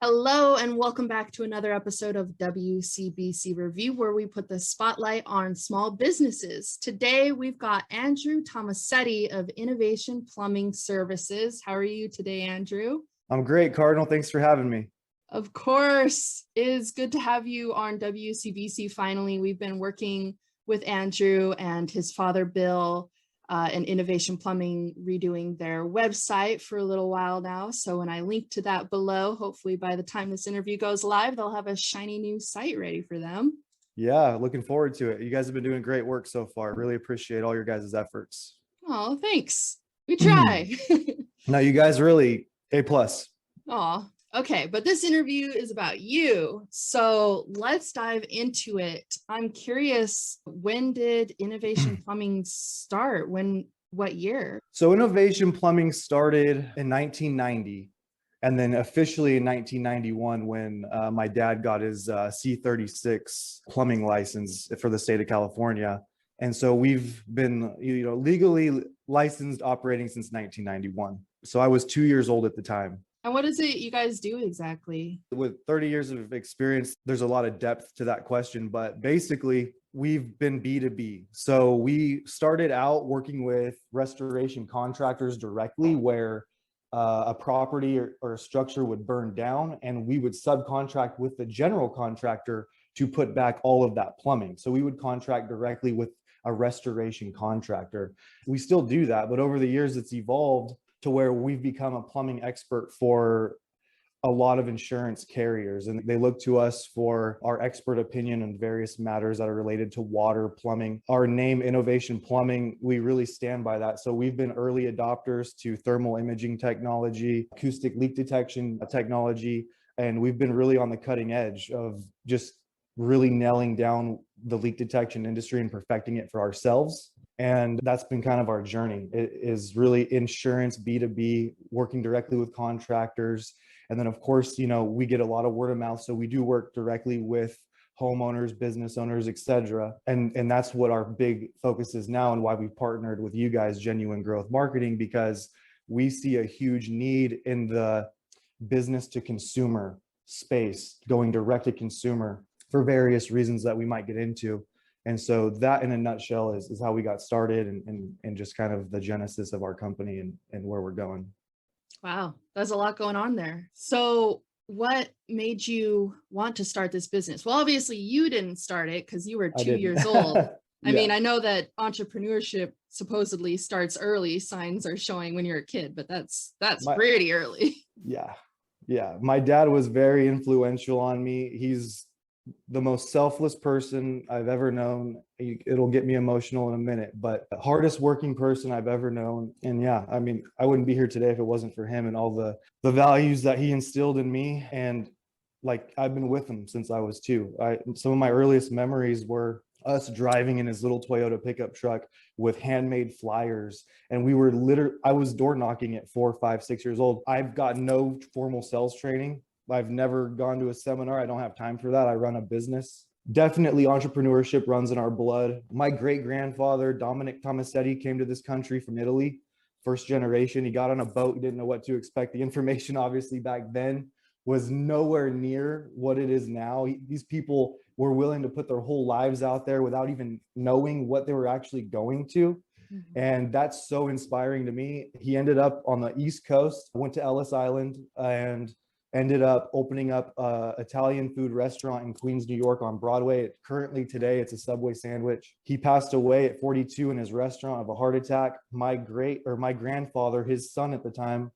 Hello, and welcome back to another episode of WCBC Review, where we put the spotlight on small businesses. Today, we've got Andrew Tomasetti of Innovation Plumbing Services. How are you today, Andrew? I'm great, Cardinal. Thanks for having me. Of course, it is good to have you on WCBC finally. We've been working with Andrew and his father, Bill, and Innovation Plumbing redoing their website for a little while now. So when I link to that below, hopefully by the time this interview goes live, they'll have a shiny new site ready for them. Yeah, looking forward to it. You guys have been doing great work so far. Really appreciate all your guys' efforts. Oh, thanks. We try. No, you guys really A+. Oh, okay. But this interview is about you. So let's dive into it. I'm curious, when did Innovation Plumbing start? What year? So Innovation Plumbing started in 1990 and then officially in 1991 when my dad got his C36 plumbing license for the state of California. And so we've been, legally licensed operating since 1991. So I was 2 years old at the time. And what is it you guys do exactly? With 30 years of experience, there's a lot of depth to that question, but basically we've been B2B. So we started out working with restoration contractors directly where a property or a structure would burn down, and we would subcontract with the general contractor to put back all of that plumbing. So we would contract directly with a restoration contractor. We still do that, but over the years it's evolved to where we've become a plumbing expert for a lot of insurance carriers, and they look to us for our expert opinion on various matters that are related to water, plumbing. Our name, Innovation Plumbing, we really stand by that. So we've been early adopters to thermal imaging technology, acoustic leak detection technology, and we've been really on the cutting edge of just really nailing down the leak detection industry and perfecting it for ourselves. And that's been kind of our journey. It is really insurance, B2B, working directly with contractors. And then, of course, we get a lot of word of mouth. So we do work directly with homeowners, business owners, et cetera. And that's what our big focus is now, and why we partnered with you guys, Genuine Growth Marketing, because we see a huge need in the business to consumer space, going direct to consumer for various reasons that we might get into. And so that in a nutshell is how we got started and just kind of the genesis of our company and where we're going. Wow, there's a lot going on there. So what made you want to start this business? Well, obviously you didn't start it because you were 2 years old. I mean, I know that entrepreneurship supposedly starts early. Signs are showing when you're a kid, but that's pretty early. Yeah. My dad was very influential on me. He's the most selfless person I've ever known. It'll get me emotional in a minute, but the hardest working person I've ever known. And yeah, I mean, I wouldn't be here today if it wasn't for him and all the values that he instilled in me. And like, I've been with him since I was 2. Some of my earliest memories were us driving in his little Toyota pickup truck with handmade flyers. And we were I was door knocking at 4, 5, 6 years old. I've got no formal sales training. I've never gone to a seminar. I don't have time for that. I run a business. Definitely entrepreneurship runs in our blood. My great-grandfather, Dominic Tomasetti, came to this country from Italy, first generation. He got on a boat. He didn't know what to expect. The information, obviously, back then was nowhere near what it is now. These people were willing to put their whole lives out there without even knowing what they were actually going to. Mm-hmm. And that's so inspiring to me. He ended up on the East Coast, went to Ellis Island, and ended up opening up an Italian food restaurant in Queens, New York on Broadway. Currently today, it's a Subway sandwich. He passed away at 42 in his restaurant of a heart attack. My grandfather, his son at the time,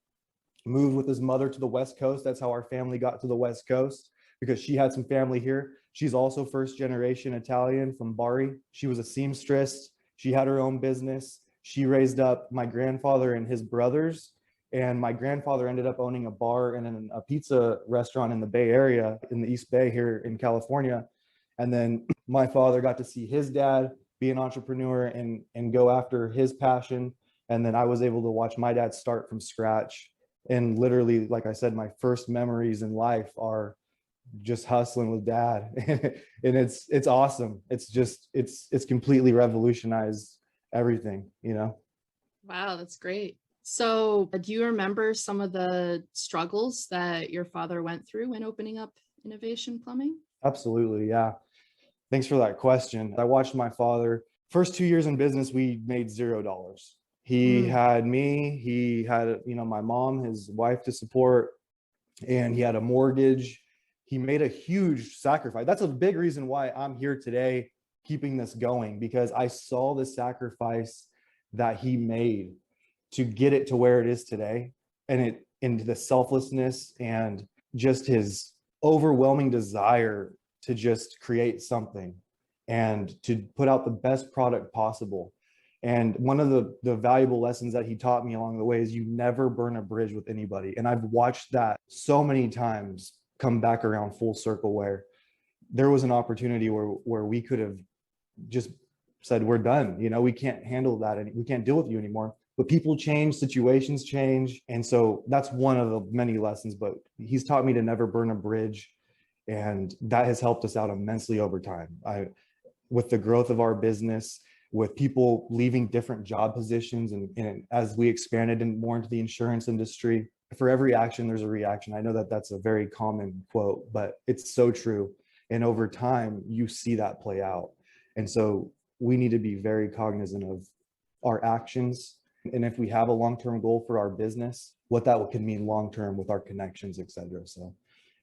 moved with his mother to the West Coast. That's how our family got to the West Coast, because she had some family here. She's also first generation Italian from Bari. She was a seamstress. She had her own business. She raised up my grandfather and his brothers. And my grandfather ended up owning a bar and a pizza restaurant in the Bay Area, in the East Bay here in California. And then my father got to see his dad be an entrepreneur and go after his passion. And then I was able to watch my dad start from scratch. And literally, like I said, my first memories in life are just hustling with dad. And it's awesome. It's completely revolutionized everything, Wow, that's great. So, do you remember some of the struggles that your father went through when opening up Innovation Plumbing? Absolutely. Yeah. Thanks for that question. I watched my father, first 2 years in business, we made $0. He Mm, had me, he had, my mom, his wife to support, and he had a mortgage. He made a huge sacrifice. That's a big reason why I'm here today, keeping this going, because I saw the sacrifice that he made to get it to where it is today. And it into the selflessness and just his overwhelming desire to just create something and to put out the best product possible. And one of the valuable lessons that he taught me along the way is you never burn a bridge with anybody. And I've watched that so many times come back around full circle, where there was an opportunity where we could have just said, we're done. We can't handle that. And we can't deal with you anymore. But people change, situations change. And so that's one of the many lessons, but he's taught me to never burn a bridge. And that has helped us out immensely over time. With the growth of our business, with people leaving different job positions, and as we expanded more into the insurance industry, for every action, there's a reaction. I know that that's a very common quote, but it's so true. And over time, you see that play out. And so we need to be very cognizant of our actions. And if we have a long-term goal for our business, what that can mean long-term with our connections, et cetera. So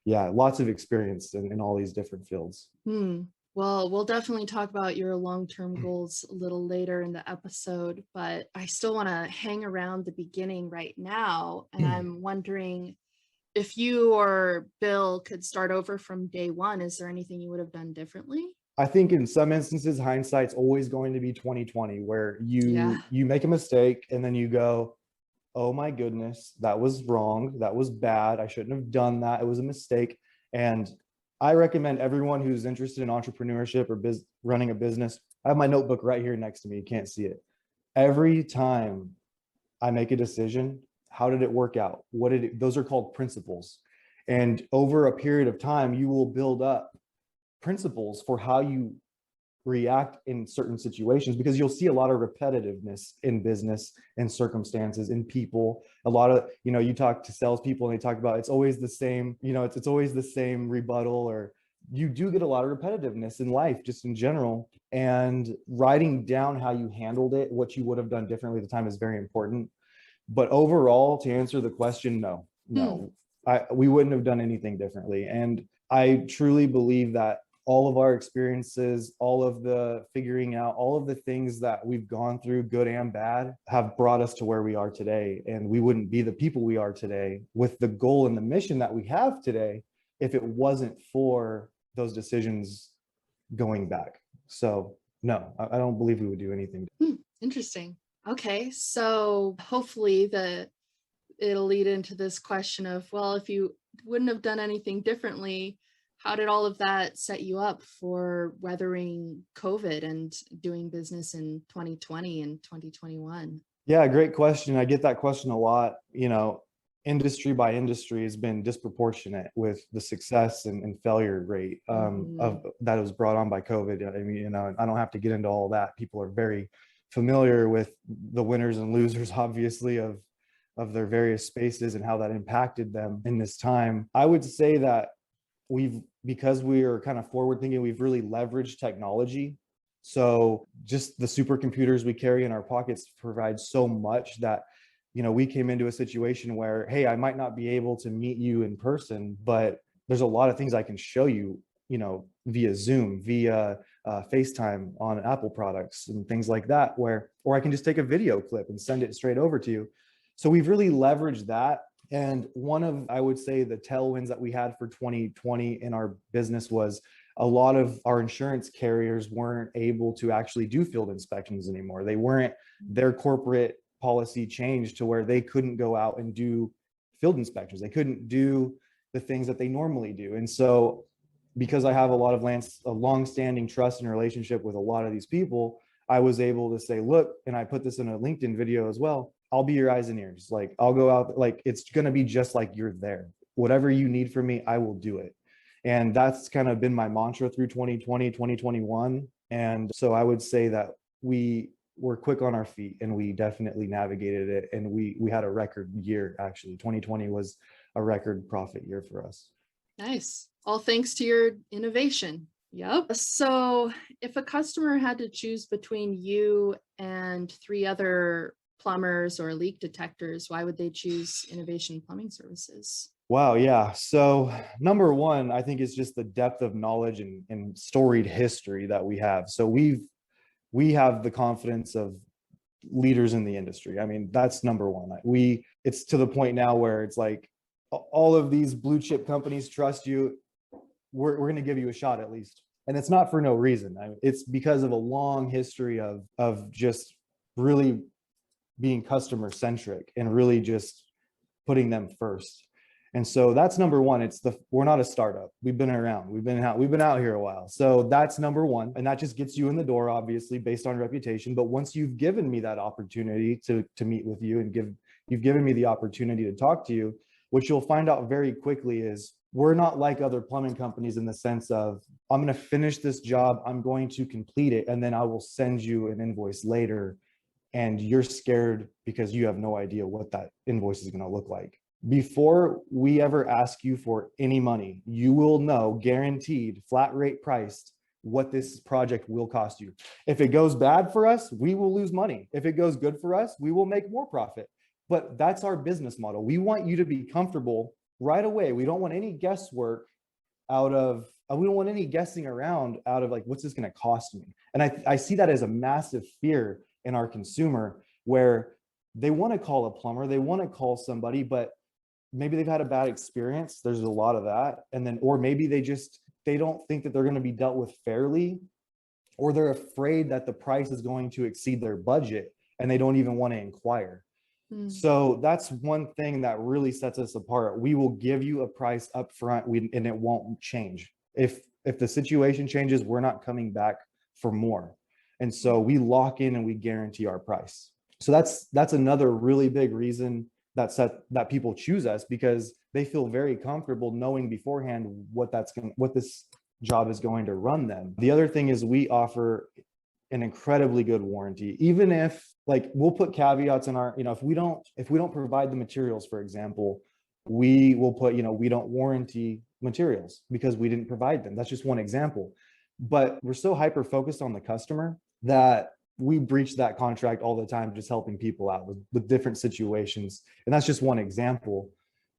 yeah, lots of experience in all these different fields. hmm. Well, we'll definitely talk about your long-term goals a little later in the episode, but I still want to hang around the beginning right now. And I'm wondering if you or Bill could start over from day one, is there anything you would have done differently? I think in some instances, hindsight's always going to be 2020, where Yeah. you make a mistake and then you go, oh my goodness, that was wrong. That was bad. I shouldn't have done that. It was a mistake. And I recommend everyone who's interested in entrepreneurship or running a business. I have my notebook right here next to me. You can't see it. Every time I make a decision, how did it work out? Those are called principles. And over a period of time, you will build up principles for how you react in certain situations, because you'll see a lot of repetitiveness in business and circumstances in people. A lot of, you talk to salespeople and they talk about it's always the same, it's always the same rebuttal, or you do get a lot of repetitiveness in life just in general. And writing down how you handled it, what you would have done differently at the time, is very important. But overall, to answer the question, no, Hmm. we wouldn't have done anything differently. And I truly believe that all of our experiences, all of the figuring out, all of the things that we've gone through, good and bad, have brought us to where we are today. And we wouldn't be the people we are today with the goal and the mission that we have today if it wasn't for those decisions going back. So no, I don't believe we would do anything. Interesting. Okay, so hopefully it'll lead into this question of, well, if you wouldn't have done anything differently, how did all of that set you up for weathering COVID and doing business in 2020 and 2021? Yeah, great question. I get that question a lot. Industry by industry has been disproportionate with the success and failure rate of that was brought on by COVID. I mean, I don't have to get into all that. People are very familiar with the winners and losers, obviously, of their various spaces and how that impacted them in this time. I would say that because we are kind of forward thinking, we've really leveraged technology. So just the supercomputers we carry in our pockets provide so much that, we came into a situation where, hey, I might not be able to meet you in person, but there's a lot of things I can show you, via Zoom, via FaceTime on Apple products and things like that, or I can just take a video clip and send it straight over to you. So we've really leveraged that. And one of, I would say, the tailwinds that we had for 2020 in our business was a lot of our insurance carriers weren't able to actually do field inspections anymore. Their corporate policy changed to where they couldn't go out and do field inspections. They couldn't do the things that they normally do. And so because I have a lot of a long-standing trust and relationship with a lot of these people, I was able to say, look, and I put this in a LinkedIn video as well, I'll be your eyes and ears. Like, I'll go out, like, it's going to be just like you're there. Whatever you need from me, I will do it. And that's kind of been my mantra through 2020, 2021. And so I would say that we we're quick on our feet, and we definitely navigated it. And we had a record year. Actually, 2020 was a record profit year for us. Nice. All thanks to your innovation. Yep. So if a customer had to choose between you and 3 other plumbers or leak detectors, why would they choose Innovation Plumbing Services? Wow, yeah. So number one, I think it's just the depth of knowledge and storied history that we have. So we have the confidence of leaders in the industry. I mean, that's number one. It's to the point now where it's like all of these blue chip companies trust you. We're going to give you a shot at least. And it's not for no reason. It's because of a long history of just really being customer centric and really just putting them first. And so that's number one. We're not a startup. We've been around. We've been out here a while. So that's number one. And that just gets you in the door, obviously, based on reputation. But once you've given me that opportunity to meet with you and you've given me the opportunity to talk to you, what you'll find out very quickly is we're not like other plumbing companies in the sense of, I'm going to finish this job, I'm going to complete it, and then I will send you an invoice later. And you're scared because you have no idea what that invoice is going to look like. Before we ever ask you for any money, you will know, guaranteed, flat rate priced, what this project will cost you. If it goes bad for us, we will lose money. If it goes good for us, we will make more profit. But that's our business model. We want you to be comfortable right away. We don't want any guesswork we don't want any guessing around out of like, what's this going to cost me? And I see that as a massive fear in our consumer, where they want to call a plumber, they want to call somebody, but maybe they've had a bad experience. There's a lot of that. And then, or maybe they don't think that they're going to be dealt with fairly, or they're afraid that the price is going to exceed their budget and they don't even want to inquire. So that's one thing that really sets us apart. We will give you a price up front, and it won't change. If the situation changes, we're not coming back for more. And so we lock in and we guarantee our price. So that's another really big reason that people choose us, because they feel very comfortable knowing beforehand what this job is going to run them. The other thing is we offer an incredibly good warranty. Even if, like, we'll put caveats in our, if we don't provide the materials, for example, we will put, we don't warranty materials because we didn't provide them. That's just one example. But we're so hyper focused on the customer that we breach that contract all the time, just helping people out with different situations. And that's just one example.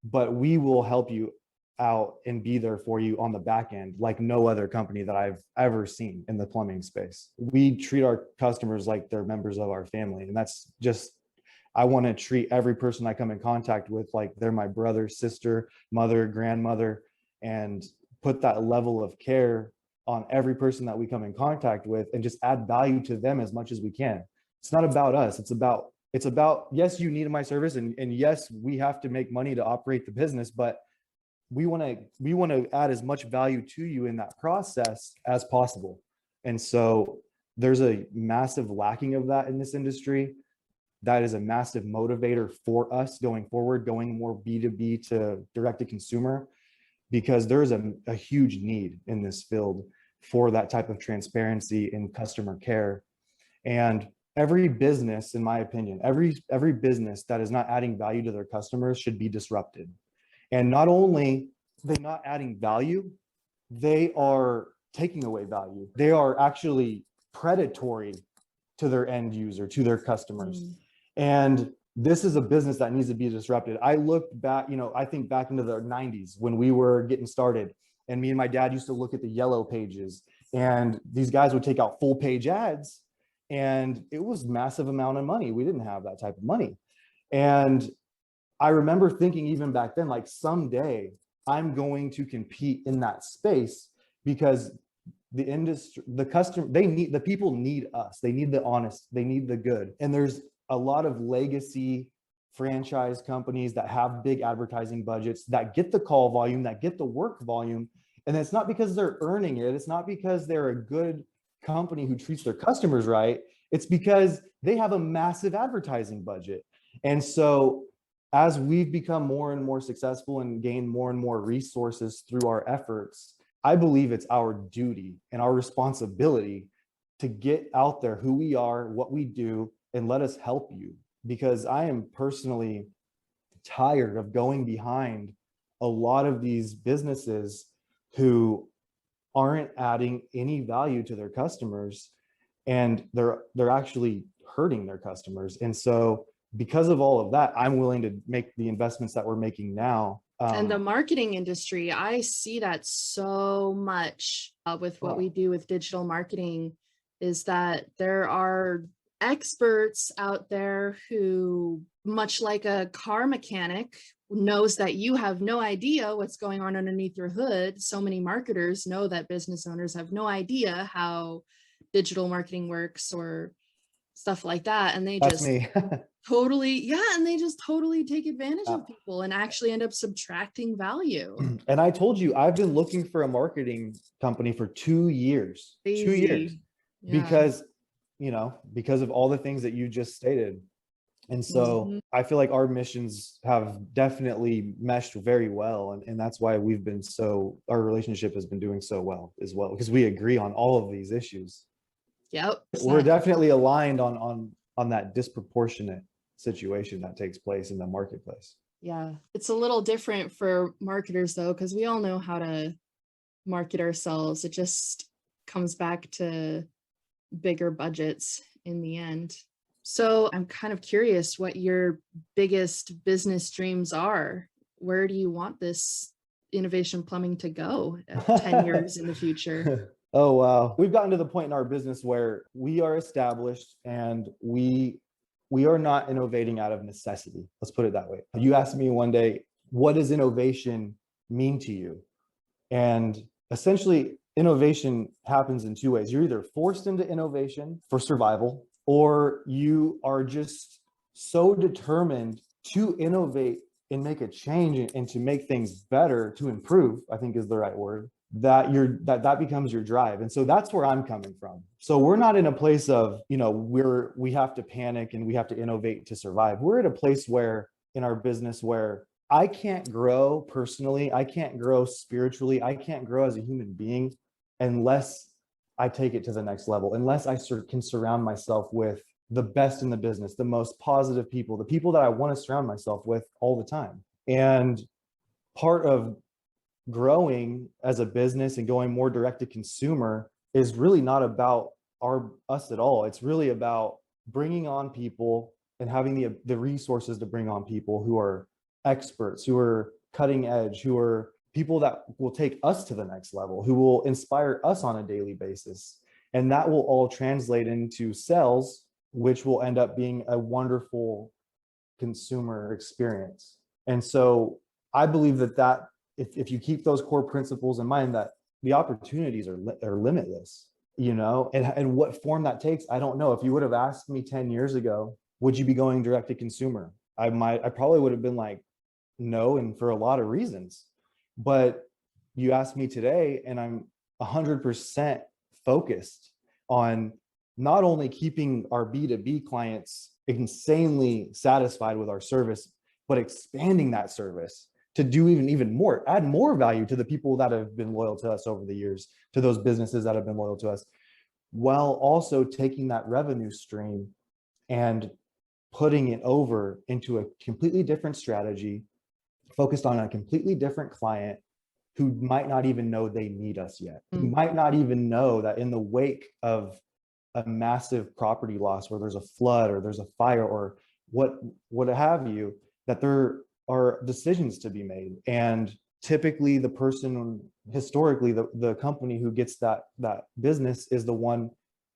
But we will help you out and be there for you on the back end like no other company that I've ever seen in the plumbing space. We treat our customers like they're members of our family. And that's just, I want to treat every person I come in contact with like they're my brother, sister, mother, grandmother, and put that level of care on every person that we come in contact with and just add value to them as much as we can. It's not about us. It's about, yes, you need my service, and yes, we have to make money to operate the business, but we want to add as much value to you in that process as possible. And so there's a massive lacking of that in this industry. That is a massive motivator for us going forward, going more B2B to direct to consumer, because there's a huge need in this field for that type of transparency in customer care. And every business, in my opinion, every business that is not adding value to their customers should be disrupted. And not only they're not adding value, they are taking away value. They are actually predatory to their end user, to their customers. And this is a business that needs to be disrupted. I looked back, I think back into the 90s when we were getting started, and me and my dad used to look at the yellow pages, and these guys would take out full page ads, and it was massive amount of money. We didn't have that type of money. And I remember thinking even back then, like, someday I'm going to compete in that space, because the industry, the customer, the people need us. They need the honest, they need the good. And there's a lot of legacy franchise companies that have big advertising budgets that get the call volume, that get the work volume. And it's not because they're earning it. It's not because they're a good company who treats their customers right. It's because they have a massive advertising budget. And so as we've become more and more successful and gain more and more resources through our efforts, I believe it's our duty and our responsibility to get out there who we are, what we do, and let us help you. Because I am personally tired of going behind a lot of these businesses who aren't adding any value to their customers, and they're actually hurting their customers. And so because of all of that, I'm willing to make the investments that we're making now. And the marketing industry, I see that so much with what we do with digital marketing, is that there are experts out there who, much like a car mechanic, knows that you have no idea what's going on underneath your hood. So many marketers know that business owners have no idea how digital marketing works or stuff like that. And they That's just me. and they just totally take advantage of people and actually end up subtracting value. And I told you, I've been looking for a marketing company for 2 years. Crazy. 2 years. Yeah. Because of all the things that you just stated. And so I feel like our missions have definitely meshed very well. And that's why our relationship has been doing so well as well, because we agree on all of these issues. Yep. We're definitely aligned on that disproportionate situation that takes place in the marketplace. Yeah. It's a little different for marketers though, because we all know how to market ourselves. It just comes back to bigger budgets in the end. So I'm kind of curious what your biggest business dreams are. Where do you want this innovation plumbing to go 10 years in the future? Oh, wow. We've gotten to the point in our business where we are established and we are not innovating out of necessity. Let's put it that way. You asked me one day, what does innovation mean to you? And essentially, innovation happens in two ways. You're either forced into innovation for survival, or you are just so determined to innovate and make a change and to make things better, to improve, I think is the right word, that becomes your drive. And so that's where I'm coming from. So we're not in a place of, we have to panic and we have to innovate to survive. We're at a place where in our business where I can't grow personally, I can't grow spiritually, I can't grow as a human being unless I take it to the next level, unless I can surround myself with the best in the business, the most positive people, the people that I want to surround myself with all the time. And part of growing as a business and going more direct to consumer is really not about us at all. It's really about bringing on people and having the resources to bring on people who are experts, who are cutting edge, who are people that will take us to the next level, who will inspire us on a daily basis. And that will all translate into sales, which will end up being a wonderful consumer experience. And so I believe that if you keep those core principles in mind, that the opportunities are limitless, and what form that takes, I don't know. If you would have asked me 10 years ago, would you be going direct to consumer? I probably would have been like, no, and for a lot of reasons. But you ask me today, and I'm 100% focused on not only keeping our B2B clients insanely satisfied with our service, but expanding that service to do even more, add more value to the people that have been loyal to us over the years, to those businesses that have been loyal to us, while also taking that revenue stream and putting it over into a completely different strategy, focused on a completely different client who might not even know they need us yet. Who might not even know that in the wake of a massive property loss, where there's a flood or there's a fire or what have you, that there are decisions to be made. And typically historically, the company who gets that business is the one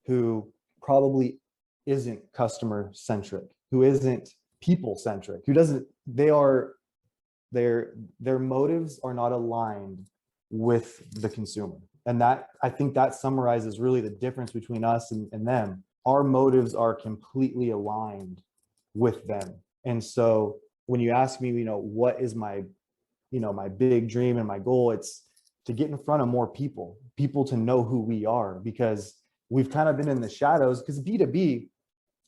who probably isn't customer centric, who isn't people centric, their motives are not aligned with the consumer. And that, I think that summarizes really the difference between us and them. Our motives are completely aligned with them. And so when you ask me, what is my big dream and my goal, it's to get in front of more people to know who we are, because we've kind of been in the shadows. Because B2B,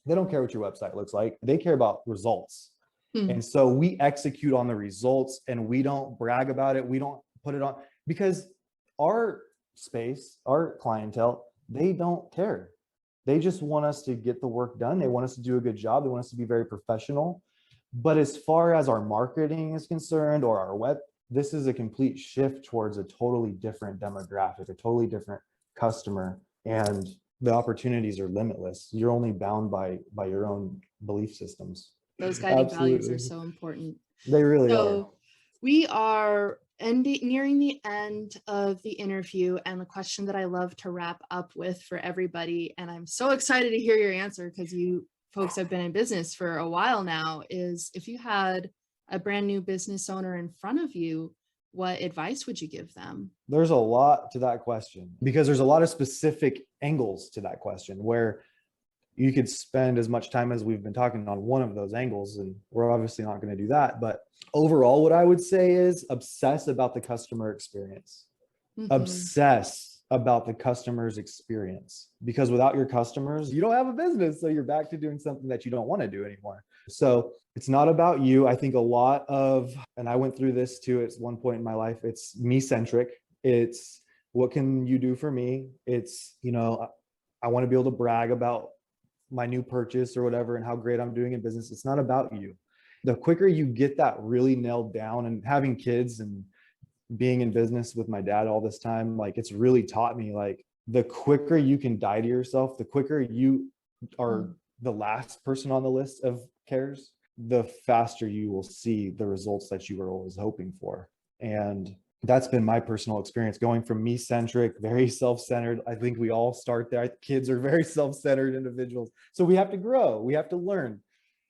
they don't care what your website looks like. They care about results. And so we execute on the results, and we don't brag about it. We don't put it on, because our space, our clientele, they don't care. They just want us to get the work done. They want us to do a good job. They want us to be very professional. But as far as our marketing is concerned, or our web, this is a complete shift towards a totally different demographic, a totally different customer. And the opportunities are limitless. You're only bound by your own belief systems. Those guiding values Absolutely. are so important. They really are. So we are nearing the end of the interview, and the question that I love to wrap up with for everybody, and I'm so excited to hear your answer because you folks have been in business for a while now, is if you had a brand new business owner in front of you, what advice would you give them? There's a lot to that question because there's a lot of specific angles to that question where you could spend as much time as we've been talking on one of those angles, and we're obviously not going to do that. But overall, what I would say is obsess about the customer experience. Obsess about the customer's experience, because without your customers, you don't have a business. So you're back to doing something that you don't want to do anymore. So it's not about you. I think a lot of, and I went through this too at one point in my life, it's me centric. It's what can you do for me? It's, you know, I want to be able to brag about my new purchase or whatever and how great I'm doing in business. It's not about you. The quicker you get that really nailed down, and having kids and being in business with my dad all this time, like it's really taught me, like the quicker you can die to yourself, the quicker you are the last person on the list of cares, the faster you will see the results that you were always hoping for. And that's been my personal experience, going from me centric, very self-centered. I think we all start there. Kids are very self-centered individuals. So we have to grow, we have to learn.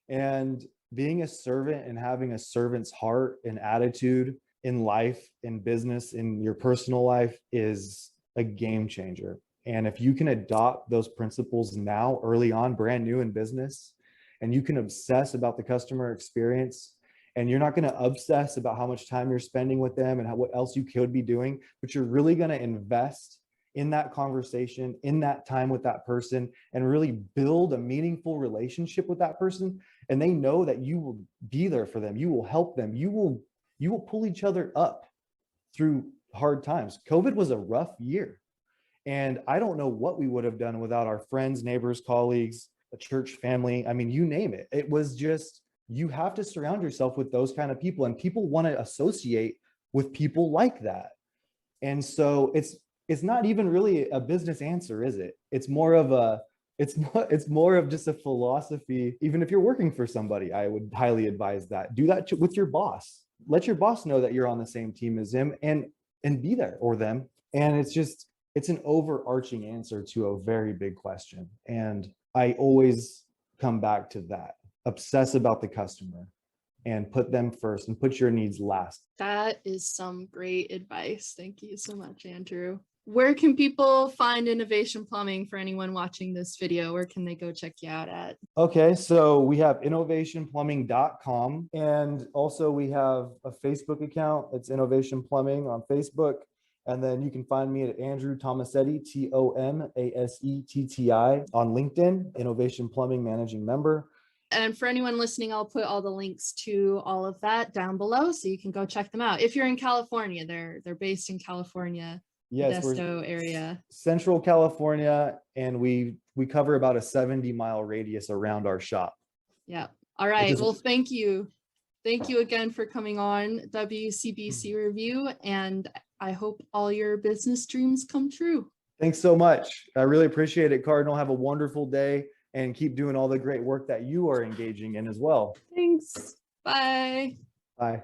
And being a servant and having a servant's heart and attitude in life, in business, in your personal life is a game changer. And if you can adopt those principles now, early on, brand new in business, and you can obsess about the customer experience, and you're not going to obsess about how much time you're spending with them and what else you could be doing, but you're really going to invest in that conversation, in that time with that person, and really build a meaningful relationship with that person. And they know that you will be there for them. You will help them. You will pull each other up through hard times. COVID was a rough year. And I don't know what we would have done without our friends, neighbors, colleagues, a church family. I mean, you name it. It was just, you have to surround yourself with those kind of people, and people want to associate with people like that. And so it's not even really a business answer, is it? It's more of just a philosophy. Even if you're working for somebody, I would highly advise that. Do that with your boss. Let your boss know that you're on the same team as him, and be there, or them. And it's an overarching answer to a very big question. And I always come back to that. Obsess about the customer and put them first, and put your needs last. That is some great advice. Thank you so much, Andrew. Where can people find Innovation Plumbing for anyone watching this video? Where can they go check you out at? Okay, so we have innovationplumbing.com, and also we have a Facebook account. It's Innovation Plumbing on Facebook. And then you can find me at Andrew Tomasetti, Tomasetti on LinkedIn, Innovation Plumbing Managing Member. And for anyone listening, I'll put all the links to all of that down below, so you can go check them out. If you're in California, they're based in California, yes, Modesto area. Central California, and we cover about a 70-mile radius around our shop. Yeah. All right. Well, thank you. Thank you again for coming on WCBC Review, and I hope all your business dreams come true. Thanks so much. I really appreciate it, Cardinal. Have a wonderful day, and keep doing all the great work that you are engaging in as well. Thanks. Bye. Bye.